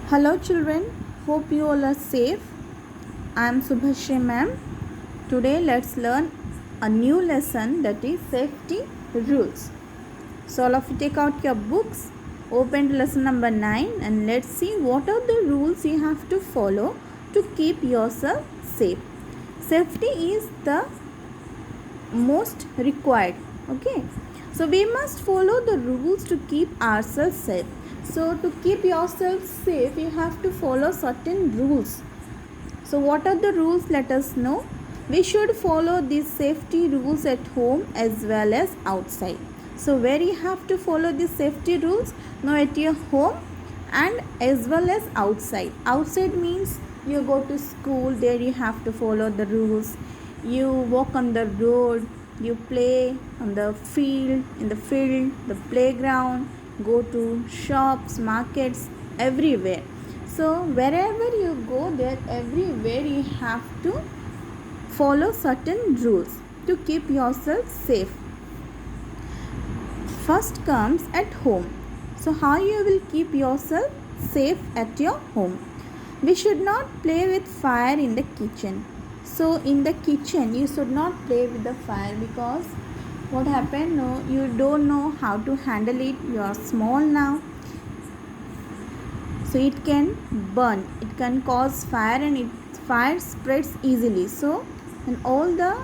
Hello children, hope you all are safe. I am Subhashri ma'am. Today let's learn a new lesson, that is safety rules. So all of you take out your books, open to lesson number 9 and let's see what are the rules you have to follow to keep yourself safe. Safety is the most required. Okay, so we must follow the rules to keep ourselves safe. So to keep yourself safe you have to follow certain rules. So what are the rules? Let us know. We should follow these safety rules at home as well as outside. So where you have to follow these safety rules? Now at your home and as well as outside. Outside means you go to school, there you have to follow the rules. You walk on the road, you play on the field, the playground, go to shops, markets, everywhere. So wherever you go, there everywhere you have to follow certain rules to keep yourself safe. First comes at home. So how you will keep yourself safe at your home? We should not play with fire in the kitchen. So in the kitchen you should not play with the fire, because what happened? No, you don't know how to handle it. You are small now, so it can burn, it can cause fire, and fire spreads easily. So in all the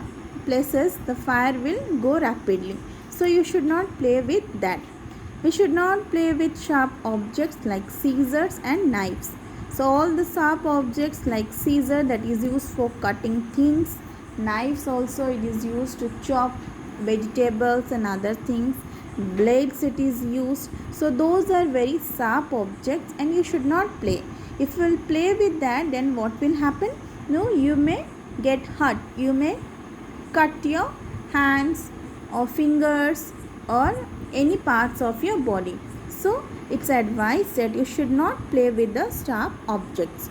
places the fire will go rapidly. So you should not play with that. We should not play with sharp objects like scissors and knives. So all the sharp objects like scissor, that is used for cutting things, knives also it is used to chop vegetables and other things, blades it is used. So those are very sharp objects and you should not play. If you will play with that, then what will happen? No, you may get hurt, you may cut your hands or fingers or any parts of your body. So it's advised that you should not play with the sharp objects.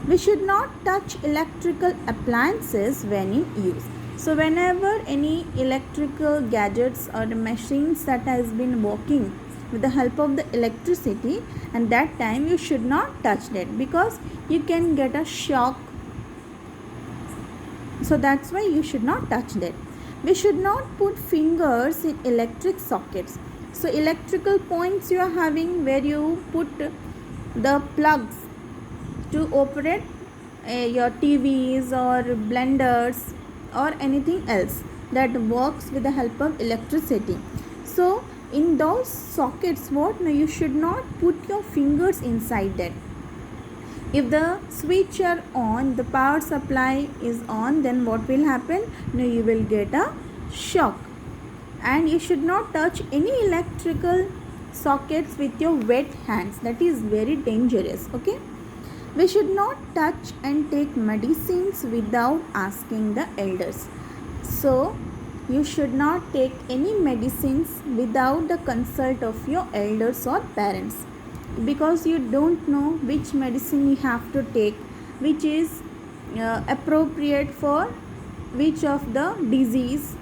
We should not touch electrical appliances when in use. So whenever any electrical gadgets or the machines that has been working with the help of the electricity, and that time you should not touch that, because you can get a shock. So that's why you should not touch that. We should not put fingers in electric sockets. So electrical points you are having where you put the plugs to operate your TVs or blenders or anything else that works with the help of electricity. So in those sockets, what? No, you should not put your fingers inside that. If the switch are on, the power supply is on, then what will happen? No, you will get a shock. And you should not touch any electrical sockets with your wet hands. That is very dangerous. Okay. We should not touch and take medicines without asking the elders. So you should not take any medicines without the consult of your elders or parents, because you don't know which medicine you have to take, which is appropriate for which of the disease.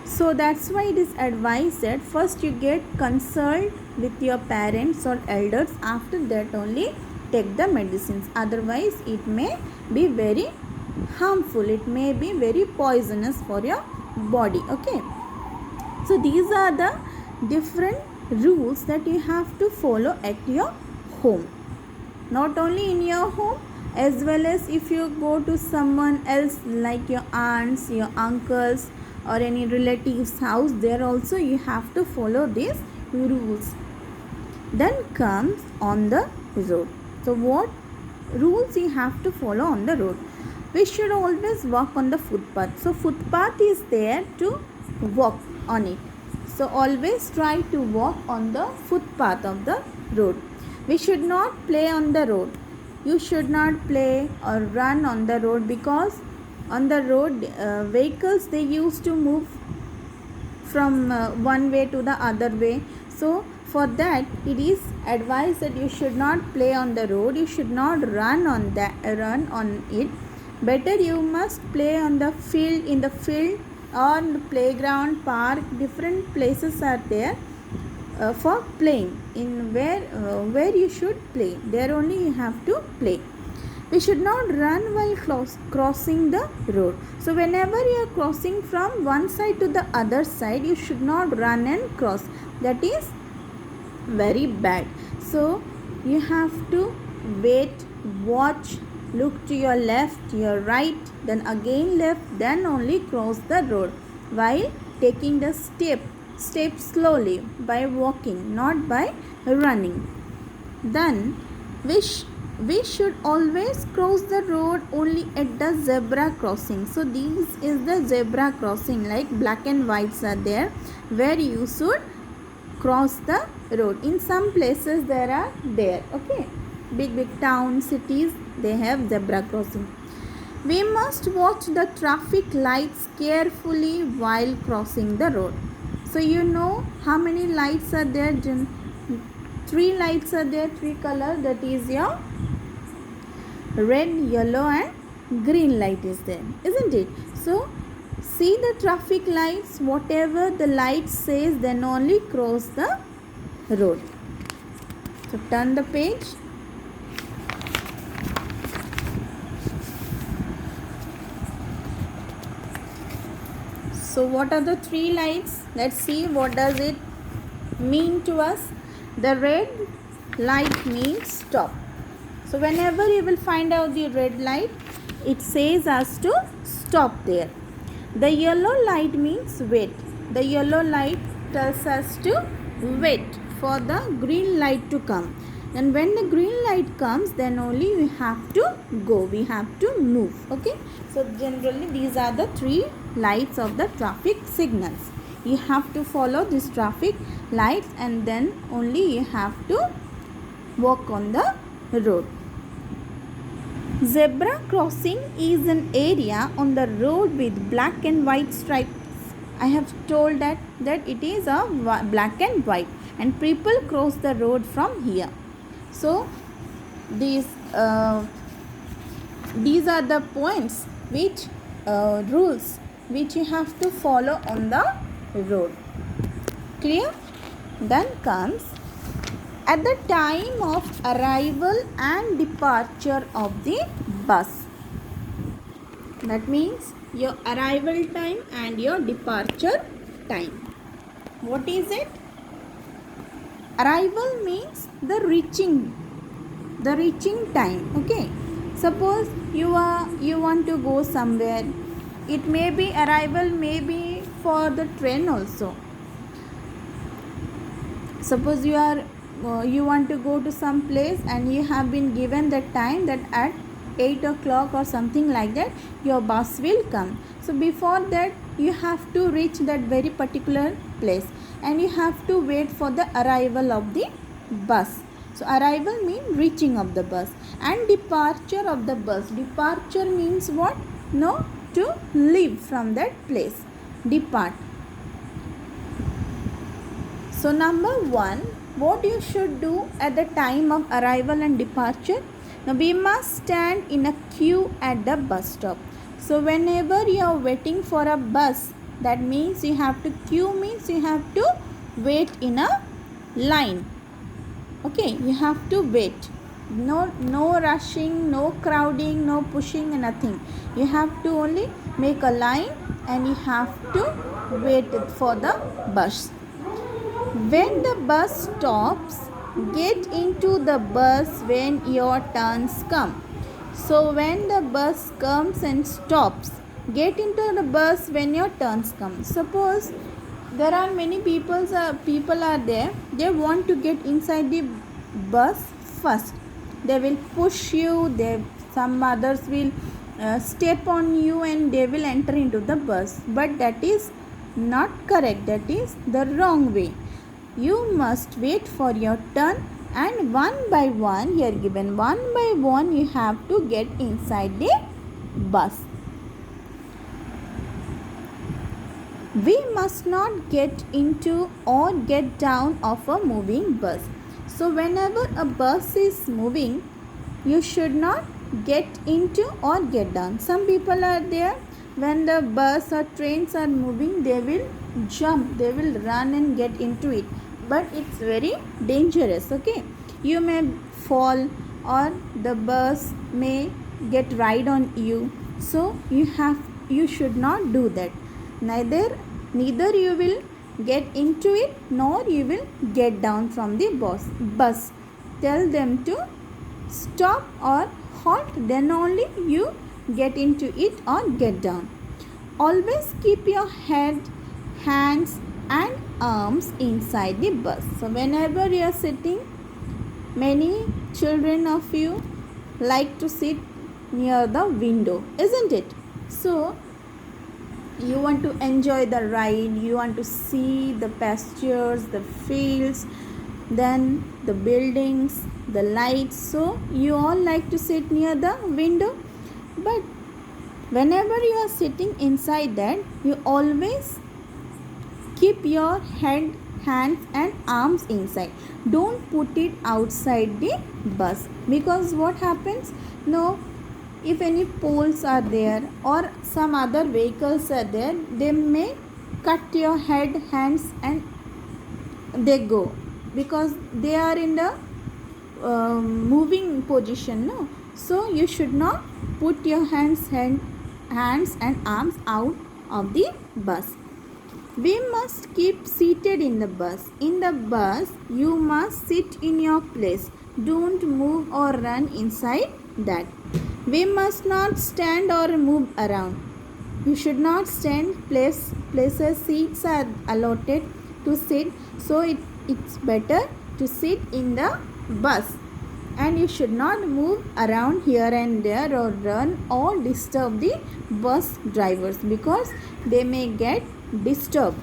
So that's why it is advised that first you get consult with your parents or elders, after that only take the medicines. Otherwise it may be very harmful, it may be very poisonous for your body. Okay, so these are the different rules that you have to follow at your home. Not only in your home, as well as if you go to someone else like your aunts, your uncles or any relatives house, there also you have to follow these rules. Then comes on the road. So what rules you have to follow on the road? We should always walk on the footpath. So footpath is there to walk on it. So always try to walk on the footpath of the road. We should not play on the road. You should not play or run on the road, because on the road vehicles, they used to move from one way to the other way. So for that it is advised that you should not play on the road, you should not run on it. Better you must play on the field, in the field or the playground, park, different places are there. for playing, in where you should play, there only you have to play. We should not run while crossing the road. So whenever you are crossing from one side to the other side, you should not run and cross. That is very bad. So you have to wait, watch, look to your left, your right, then again left, then only cross the road while taking the step slowly by walking, not by running. Then we should always cross the road only at the zebra crossing. So this is the zebra crossing, like black and whites are there where you should cross the road. In some places there are there, okay, big towns, cities, they have zebra crossing. We must watch the traffic lights carefully while crossing the road. So you know how many lights are there? 3 lights are there, 3 color, that is your red, yellow and green light is there, isn't it? So see the traffic lights, whatever the light says, then only cross the road. So turn the page. So what are the 3 lights? Let's see what does it mean to us. The red light means stop. So whenever you will find out the red light, it says us to stop there. The yellow light means wait. The yellow light tells us to wait for the green light to come. And when the green light comes, then only we have to go. We have to move. Okay. So generally these are the 3 lights of the traffic signals. You have to follow these traffic lights and then only you have to walk on the road. Zebra crossing is an area on the road with black and white stripes. I have told that it is a black and white, and people cross the road from here. So these are the points which rules which you have to follow on the road. Clear? Then comes at the time of arrival and departure of the bus. That means your arrival time and your departure time. What is it? Arrival means the reaching time. Okay. Suppose you want to go somewhere. It may be arrival, may be for the train also. Suppose you want to go to some place and you have been given the time that at 8 o'clock or something like that your bus will come. So before that you have to reach that very particular place and you have to wait for the arrival of the bus. So arrival means reaching of the bus, and departure of the bus. Departure means what? No, to leave from that place. Depart. So number 1, what you should do at the time of arrival and departure? Now we must stand in a queue at the bus stop. So whenever you are waiting for a bus, that means you have to queue, means you have to wait in a line. Okay, you have to wait. No rushing, no crowding, no pushing, nothing. You have to only make a line and you have to wait for the bus. When the bus stops, get into the bus when your turns come. So when the bus comes and stops, get into the bus when your turns come. Suppose there are many people are there, they want to get inside the bus first. They will push you, some others will step on you and they will enter into the bus. But that is not correct, that is the wrong way. You must wait for your turn, and one by one, here given one by one, you have to get inside the bus. We must not get into or get down of a moving bus. So whenever a bus is moving, you should not get into or get down. Some people are there, when the bus or trains are moving, they will jump, they will run and get into it. but it's very dangerous. Okay, you may fall or the bus may get ride on you, so you should not do that. Neither you will get into it nor you will get down from the bus. Tell them to stop or halt, then only you get into it or get down. Always keep your head, hands and arms inside the bus. So whenever you are sitting, many children of you like to sit near the window, isn't it? So you want to enjoy the ride, you want to see the pastures, the fields, then the buildings, the lights. So you all like to sit near the window, but whenever you are sitting inside that, you always keep your head, hands and arms inside. Don't put it outside the bus, because what happens? No, if any poles are there or some other vehicles are there, they may cut your head, hands and they go, because they are in the moving position. No, so you should not put your hands and arms out of the bus. We must keep seated in the bus. In the bus, you must sit in your place. Don't move or run inside that. We must not stand or move around. You should not stand. Places, seats are allotted to sit. So it's better to sit in the bus. And you should not move around here and there or run or disturb the bus drivers, because they may get disturbed.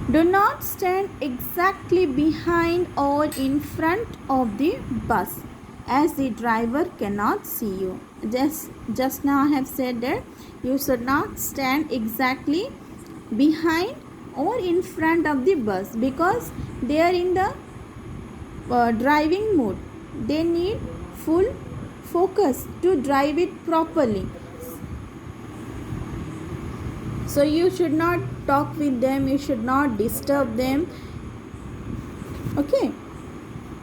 Do not stand exactly behind or in front of the bus, as the driver cannot see you. Just now I have said that you should not stand exactly behind or in front of the bus, because they are in the driving mode. They need full focus to drive it properly. So you should not talk with them, you should not disturb them. Okay.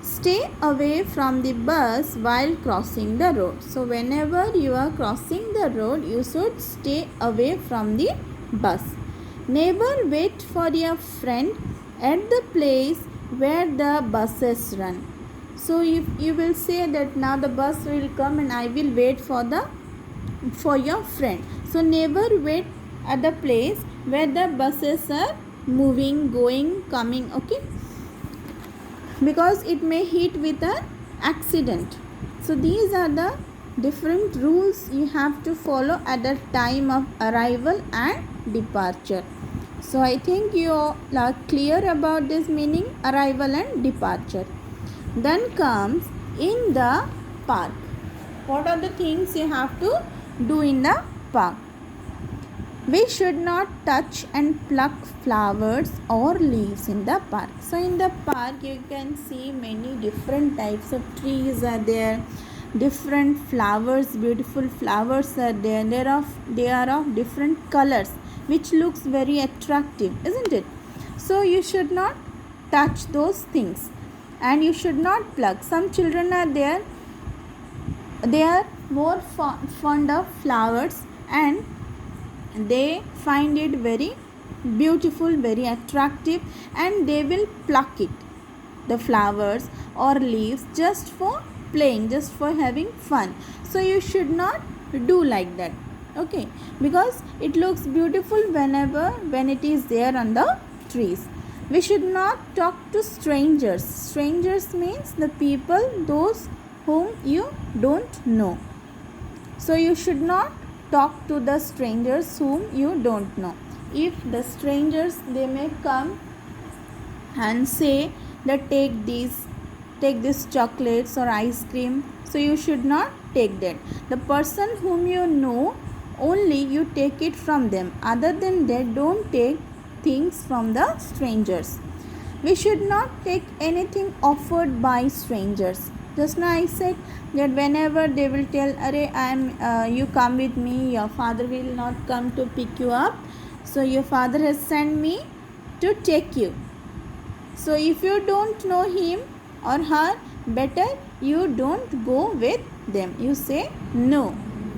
Stay away from the bus while crossing the road. So whenever you are crossing the road, you should stay away from the bus. Never wait for your friend at the place where the buses run. So if you will say that now the bus will come and I will wait for your friend. So never wait at the place where the buses are moving, going, coming. Okay, because it may hit with an accident. So these are the different rules you have to follow at the time of arrival and departure. So I think you are clear about this meaning, arrival and departure. Then comes in the park. What are the things you have to do in the park? We should not touch and pluck flowers or leaves in the park. So in the park you can see many different types of trees are there. Different flowers, beautiful flowers are there. They are of different colors, which looks very attractive, isn't it? So you should not touch those things and you should not pluck. Some children are there, they are more fond of flowers and they find it very beautiful, very attractive, and they will pluck it, the flowers or leaves, just for playing, just for having fun. So you should not do like that, okay, because it looks beautiful when it is there on the trees. We should not talk to strangers. Strangers means the people, those whom you don't know. So you should not talk to the strangers whom you don't know. If the strangers, they may come and say that take this chocolates or ice cream, so you should not take that. The person whom you know, only you take it from them. Other than that, don't take things from the strangers. We should not take anything offered by strangers. Just now I said that whenever they will tell, you come with me, your father will not come to pick you up, so your father has sent me to take you. So if you don't know him or her, better you don't go with them. You say no.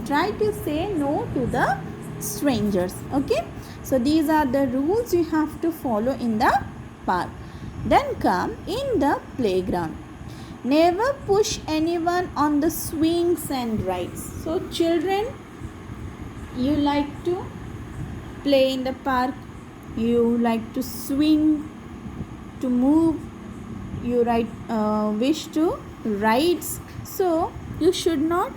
Try to say no to the strangers. Okay. So these are the rules you have to follow in the park. Then come in the playground. Never push anyone on the swings and rides. So children, you like to play in the park, you like to swing, to move, you wish to rides. So you should not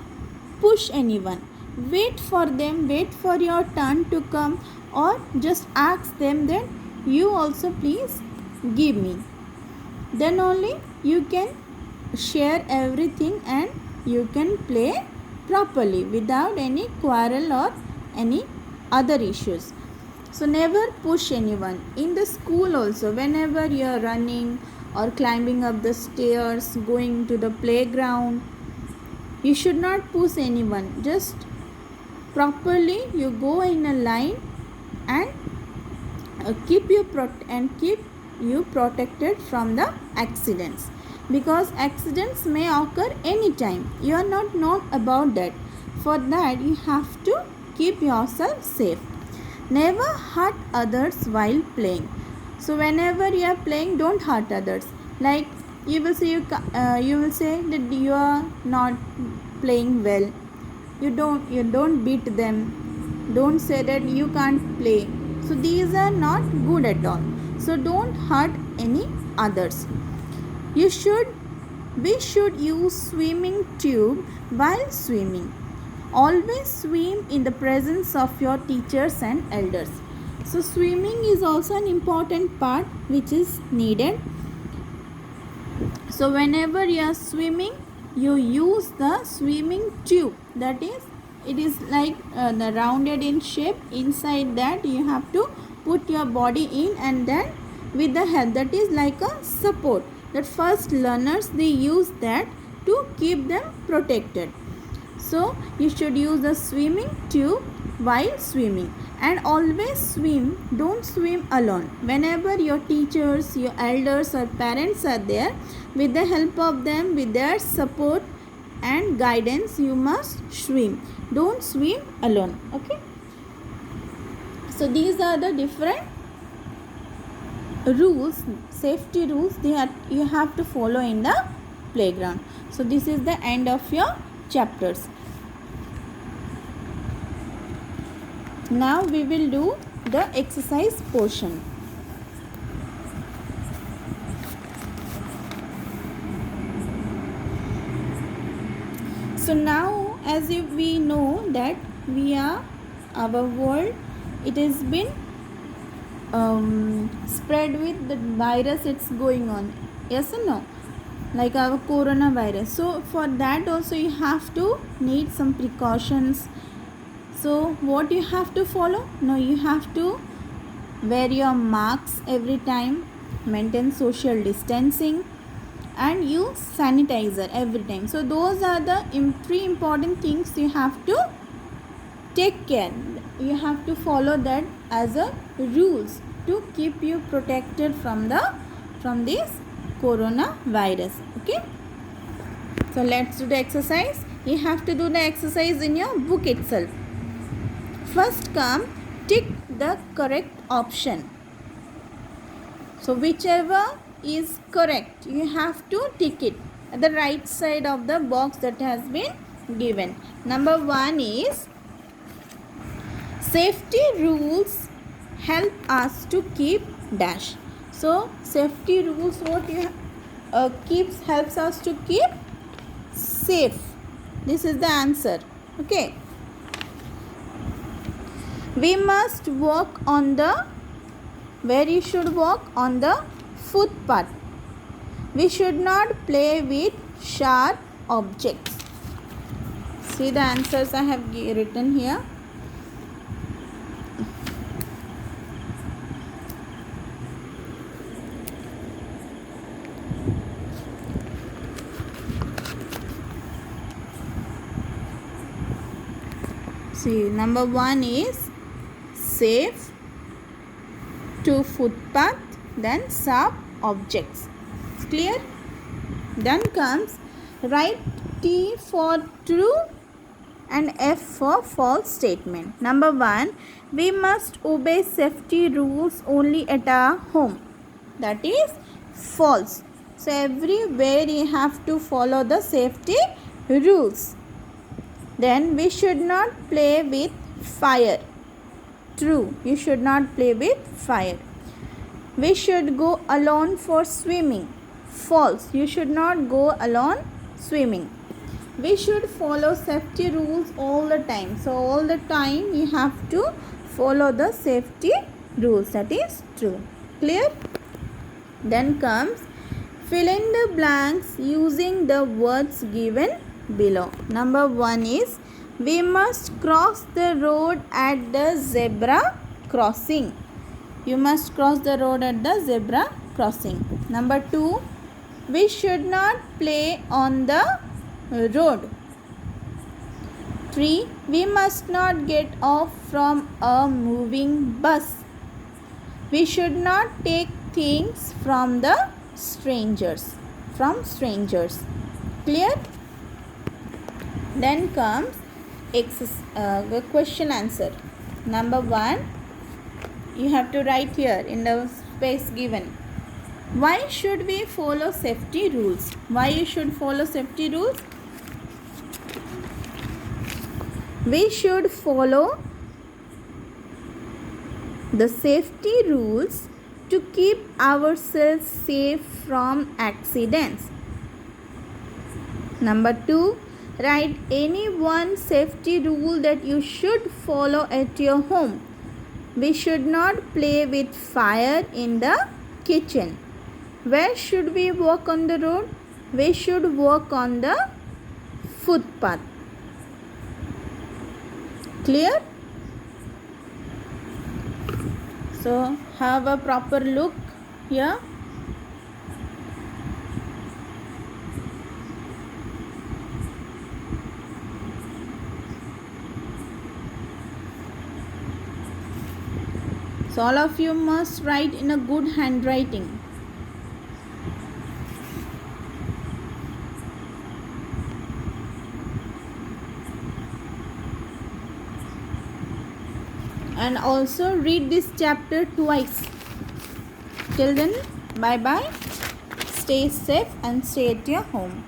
push anyone. Wait for them, wait for your turn to come, or just ask them that you also please give me. Then only you can share everything and you can play properly without any quarrel or any other issues. So never push anyone. In the school also, whenever you are running or climbing up the stairs, going to the playground, you should not push anyone. Just properly you go in a line and keep you protected from the accidents, because accidents may occur anytime. You are not known about that. For that you have to keep yourself safe. Never hurt others while playing. So whenever you are playing, don't hurt others. Like you will say that you are not playing well. You don't beat them. Don't say that you can't play. So these are not good at all. So don't hurt any others. We should use swimming tube while swimming. Always swim in the presence of your teachers and elders. So swimming is also an important part which is needed. So whenever you are swimming, you use the swimming tube. That is, it is like the rounded in shape. Inside that you have to put your body in, and then with the help, that is like a support. That first learners, they use that to keep them protected. So you should use the swimming tube while swimming, and always swim. Don't swim alone. Whenever your teachers, your elders or parents are there, with the help of them, with their support and guidance, you must swim. Don't swim alone. Okay. So these are the different rules, safety rules you have to follow in the playground. So this is the end of your chapters. Now we will do the exercise portion. So now, as if we know that our world, it has been spread with the virus, it's going on. Yes or no? Like our coronavirus. So for that also you have to need some precautions. So what you have to follow? No, you have to wear your masks every time, maintain social distancing, and use sanitizer every time. So those are the three important things you have to take care. You have to follow that as a rules to keep you protected from this coronavirus. Okay. So let's do the exercise. You have to do the exercise in your book itself. First come, tick the correct option. So whichever is correct, you have to tick it at the right side of the box that has been given. Number 1 is, safety rules help us to keep dash. So safety rules, what you helps us to keep safe. This is the answer. Okay. We must walk on the, where you should walk? On the footpath. We should not play with sharp objects. See the answers I have written here. See, number 1 is safe, to footpath, then sharp objects. Clear? Then comes write T for true and F for false statement. Number 1, we must obey safety rules only at our home. That is false. So everywhere you have to follow the safety rules. Then we should not play with fire. True, you should not play with fire. We should go alone for swimming. False, you should not go alone swimming. We should follow safety rules all the time. So all the time you have to follow the safety rules. That is true. Clear? Then comes fill in the blanks using the words given below. Number 1 is we must cross the road at the zebra crossing. You must cross the road at the zebra crossing. Number 2, we should not play on the road. 3, we must not get off from a moving bus. We should not take things from the strangers. Clear? Then comes the question answer. Number 1, you have to write here in the space given. Why should we follow safety rules? Why you should follow safety rules? We should follow the safety rules to keep ourselves safe from accidents. Number 2, write any one safety rule that you should follow at your home. We should not play with fire in the kitchen. Where should we walk on the road? We should walk on the footpath. Clear? So have a proper look here. So all of you must write in a good handwriting. And also read this chapter twice. Till then, bye bye. Stay safe and stay at your home.